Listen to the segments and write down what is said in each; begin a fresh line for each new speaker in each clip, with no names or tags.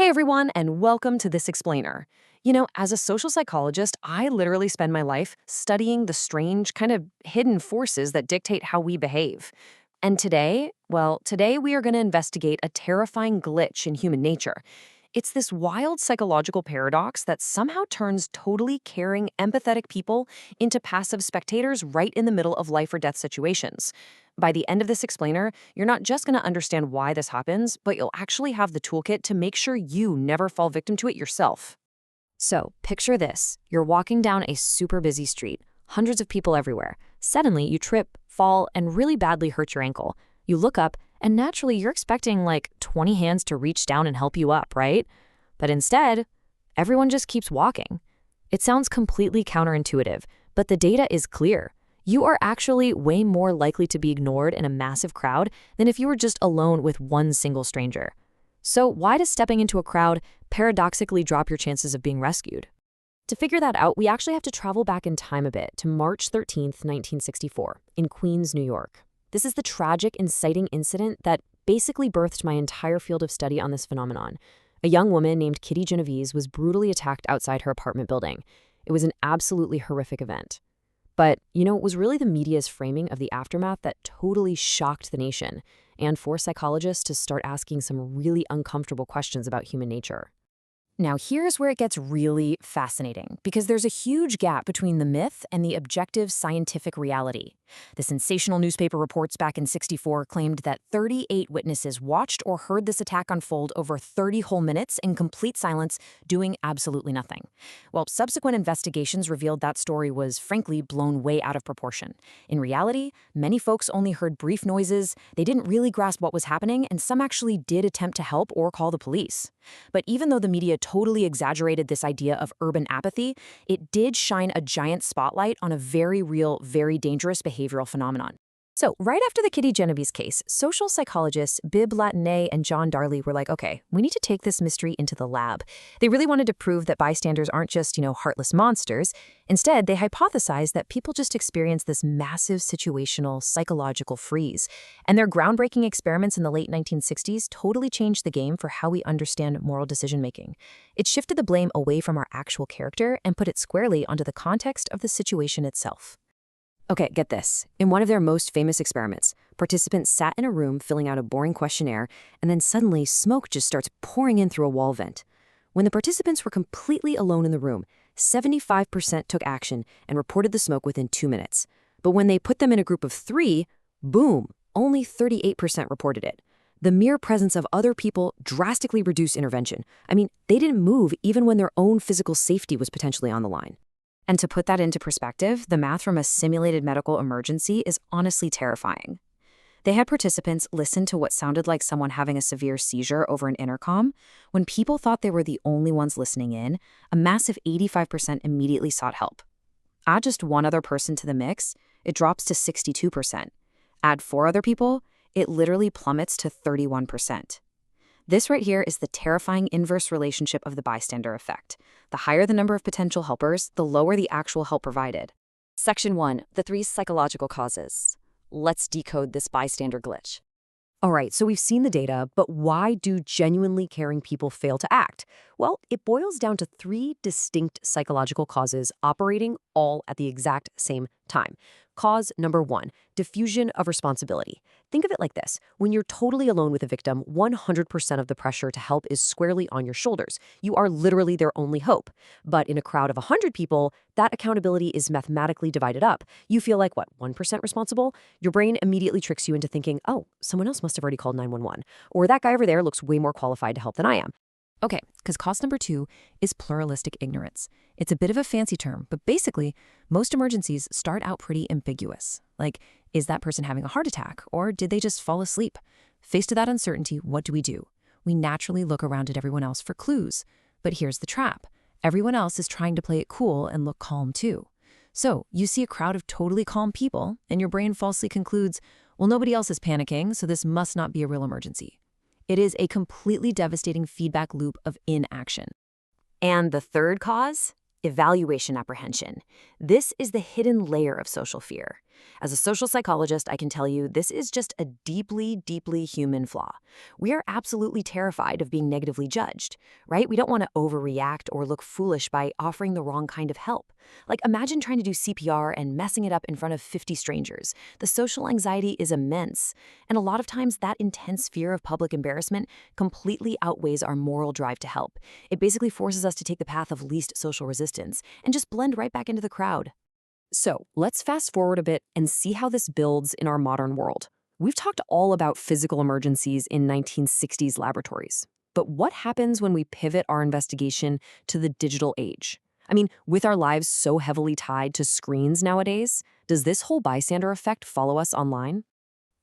Hey everyone, and welcome to This Explainer. As a social psychologist, I literally spend my life studying the strange, kind of hidden forces that dictate how we behave. And today we are going to investigate a terrifying glitch in human nature. It's this wild psychological paradox that somehow turns totally caring, empathetic people into passive spectators right in the middle of life or death situations. By the end of this explainer, you're not just going to understand why this happens, but you'll actually have the toolkit to make sure you never fall victim to it yourself. So, picture this. You're walking down a super busy street, hundreds of people everywhere. Suddenly, you trip, fall, and really badly hurt your ankle. You look up, and naturally, you're expecting like 20 hands to reach down and help you up, right? But instead, everyone just keeps walking. It sounds completely counterintuitive, but the data is clear. You are actually way more likely to be ignored in a massive crowd than if you were just alone with one single stranger. So why does stepping into a crowd paradoxically drop your chances of being rescued? To figure that out, we actually have to travel back in time a bit to March 13th, 1964, in Queens, New York. This is the tragic, inciting incident that basically birthed my entire field of study on this phenomenon. A young woman named Kitty Genovese was brutally attacked outside her apartment building. It was an absolutely horrific event. But, it was really the media's framing of the aftermath that totally shocked the nation and forced psychologists to start asking some really uncomfortable questions about human nature. Now, here's where it gets really fascinating, because there's a huge gap between the myth and the objective scientific reality. The sensational newspaper reports back in '64 claimed that 38 witnesses watched or heard this attack unfold over 30 whole minutes in complete silence, doing absolutely nothing. Well, subsequent investigations revealed that story was, frankly, blown way out of proportion. In reality, many folks only heard brief noises, they didn't really grasp what was happening, and some actually did attempt to help or call the police. But even though the media totally exaggerated this idea of urban apathy, it did shine a giant spotlight on a very real, very dangerous behavioral phenomenon. So, right after the Kitty Genovese case, social psychologists Bibb Latané and John Darley were like, okay, we need to take this mystery into the lab. They really wanted to prove that bystanders aren't just, heartless monsters. Instead, they hypothesized that people just experience this massive situational psychological freeze. And their groundbreaking experiments in the late 1960s totally changed the game for how we understand moral decision-making. It shifted the blame away from our actual character and put it squarely onto the context of the situation itself. Okay, get this. In one of their most famous experiments, participants sat in a room filling out a boring questionnaire, and then suddenly smoke just starts pouring in through a wall vent. When the participants were completely alone in the room, 75% took action and reported the smoke within 2 minutes. But when they put them in a group of 3, boom, only 38% reported it. The mere presence of other people drastically reduced intervention. I mean, they didn't move even when their own physical safety was potentially on the line. And to put that into perspective, the math from a simulated medical emergency is honestly terrifying. They had participants listen to what sounded like someone having a severe seizure over an intercom. When people thought they were the only ones listening in, a massive 85% immediately sought help. Add just one other person to the mix, it drops to 62%. Add 4 other people, it literally plummets to 31%. This right here is the terrifying inverse relationship of the bystander effect. The higher the number of potential helpers, the lower the actual help provided. Section 1, the 3 psychological causes. Let's decode this bystander glitch. All right, so we've seen the data, but why do genuinely caring people fail to act? Well, it boils down to 3 distinct psychological causes operating all at the exact same time. Cause number 1, diffusion of responsibility. Think of it like this. When you're totally alone with a victim, 100% of the pressure to help is squarely on your shoulders. You are literally their only hope. But in a crowd of 100 people, that accountability is mathematically divided up. You feel like, 1% responsible? Your brain immediately tricks you into thinking, oh, someone else must have already called 911. Or that guy over there looks way more qualified to help than I am. Okay, because cause number 2 is pluralistic ignorance. It's a bit of a fancy term, but basically, most emergencies start out pretty ambiguous. Like, is that person having a heart attack, or did they just fall asleep? Faced with that uncertainty, what do? We naturally look around at everyone else for clues. But here's the trap. Everyone else is trying to play it cool and look calm too. So, you see a crowd of totally calm people, and your brain falsely concludes, well, nobody else is panicking, so this must not be a real emergency. It is a completely devastating feedback loop of inaction. And the third cause? Evaluation apprehension. This is the hidden layer of social fear. As a social psychologist, I can tell you this is just a deeply, deeply human flaw. We are absolutely terrified of being negatively judged, right? We don't want to overreact or look foolish by offering the wrong kind of help. Like, imagine trying to do CPR and messing it up in front of 50 strangers. The social anxiety is immense. And a lot of times, that intense fear of public embarrassment completely outweighs our moral drive to help. It basically forces us to take the path of least social resistance and just blend right back into the crowd. So let's fast forward a bit and see how this builds in our modern world. We've talked all about physical emergencies in 1960s laboratories. But what happens when we pivot our investigation to the digital age? I mean, with our lives so heavily tied to screens nowadays, does this whole bystander effect follow us online?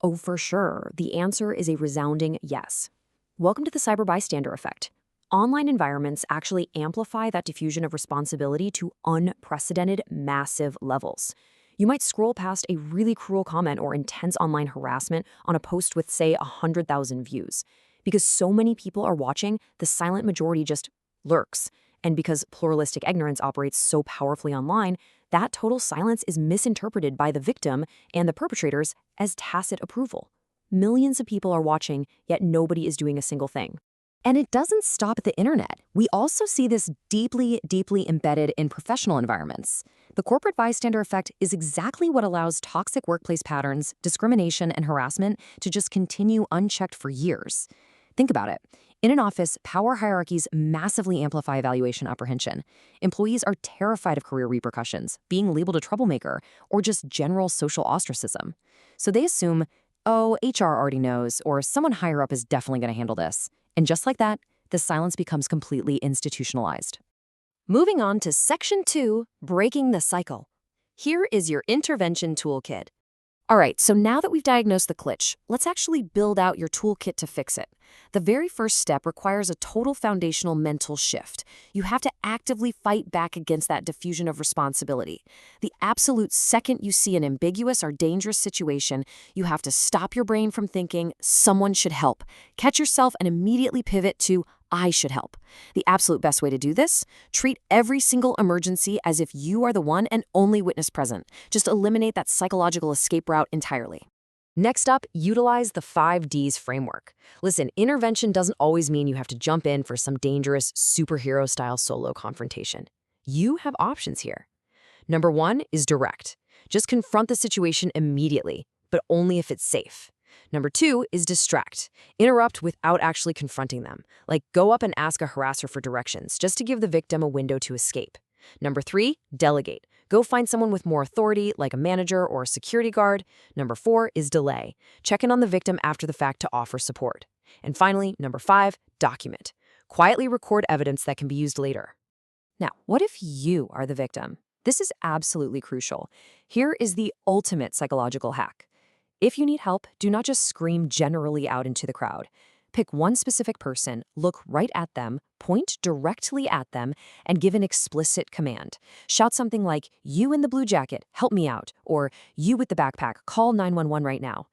Oh, for sure. The answer is a resounding yes. Welcome to the cyber bystander effect. Online environments actually amplify that diffusion of responsibility to unprecedented, massive levels. You might scroll past a really cruel comment or intense online harassment on a post with, say, 100,000 views. Because so many people are watching, the silent majority just lurks. And because pluralistic ignorance operates so powerfully online, that total silence is misinterpreted by the victim and the perpetrators as tacit approval. Millions of people are watching, yet nobody is doing a single thing. And it doesn't stop at the internet. We also see this deeply, deeply embedded in professional environments. The corporate bystander effect is exactly what allows toxic workplace patterns, discrimination, and harassment to just continue unchecked for years. Think about it. In an office, power hierarchies massively amplify evaluation apprehension. Employees are terrified of career repercussions, being labeled a troublemaker, or just general social ostracism. So they assume, oh, HR already knows, or someone higher up is definitely going to handle this. And just like that, the silence becomes completely institutionalized. Moving on to Section 2, Breaking the Cycle. Here is your intervention toolkit. All right, so now that we've diagnosed the glitch, let's actually build out your toolkit to fix it. The very first step requires a total foundational mental shift. You have to actively fight back against that diffusion of responsibility. The absolute second you see an ambiguous or dangerous situation, you have to stop your brain from thinking, someone should help. Catch yourself and immediately pivot to, I should help. The absolute best way to do this? Treat every single emergency as if you are the one and only witness present. Just eliminate that psychological escape route entirely. Next up, utilize the 5Ds framework. Listen, intervention doesn't always mean you have to jump in for some dangerous superhero-style solo confrontation. You have options here. Number 1 is direct. Just confront the situation immediately, but only if it's safe. Number 2 is distract. Interrupt without actually confronting them. Like, go up and ask a harasser for directions, just to give the victim a window to escape. Number 3, delegate. Go find someone with more authority, like a manager or a security guard. Number 4 is delay. Check in on the victim after the fact to offer support. And finally, number 5, document. Quietly record evidence that can be used later. Now, what if you are the victim? This is absolutely crucial. Here is the ultimate psychological hack. If you need help, do not just scream generally out into the crowd. Pick one specific person, look right at them, point directly at them, and give an explicit command. Shout something like, you in the blue jacket, help me out, or you with the backpack, call 911 right now.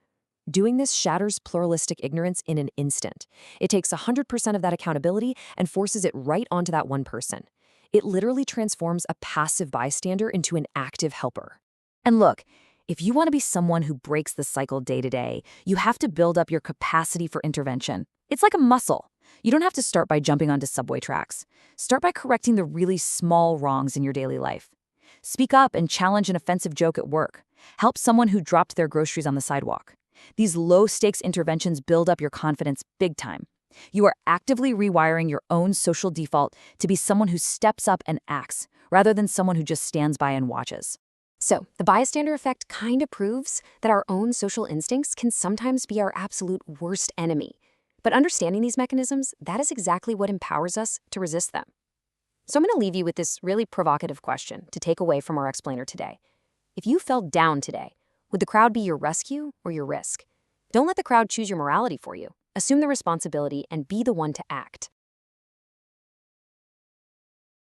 Doing this shatters pluralistic ignorance in an instant. It takes 100% of that accountability and forces it right onto that one person. It literally transforms a passive bystander into an active helper. And look, if you want to be someone who breaks the cycle day to day, you have to build up your capacity for intervention. It's like a muscle. You don't have to start by jumping onto subway tracks. Start by correcting the really small wrongs in your daily life. Speak up and challenge an offensive joke at work. Help someone who dropped their groceries on the sidewalk. These low-stakes interventions build up your confidence big time. You are actively rewiring your own social default to be someone who steps up and acts, rather than someone who just stands by and watches. So, the bystander effect kind of proves that our own social instincts can sometimes be our absolute worst enemy. But understanding these mechanisms, that is exactly what empowers us to resist them. So I'm going to leave you with this really provocative question to take away from our explainer today. If you felt down today, would the crowd be your rescue or your risk? Don't let the crowd choose your morality for you. Assume the responsibility and be the one to act.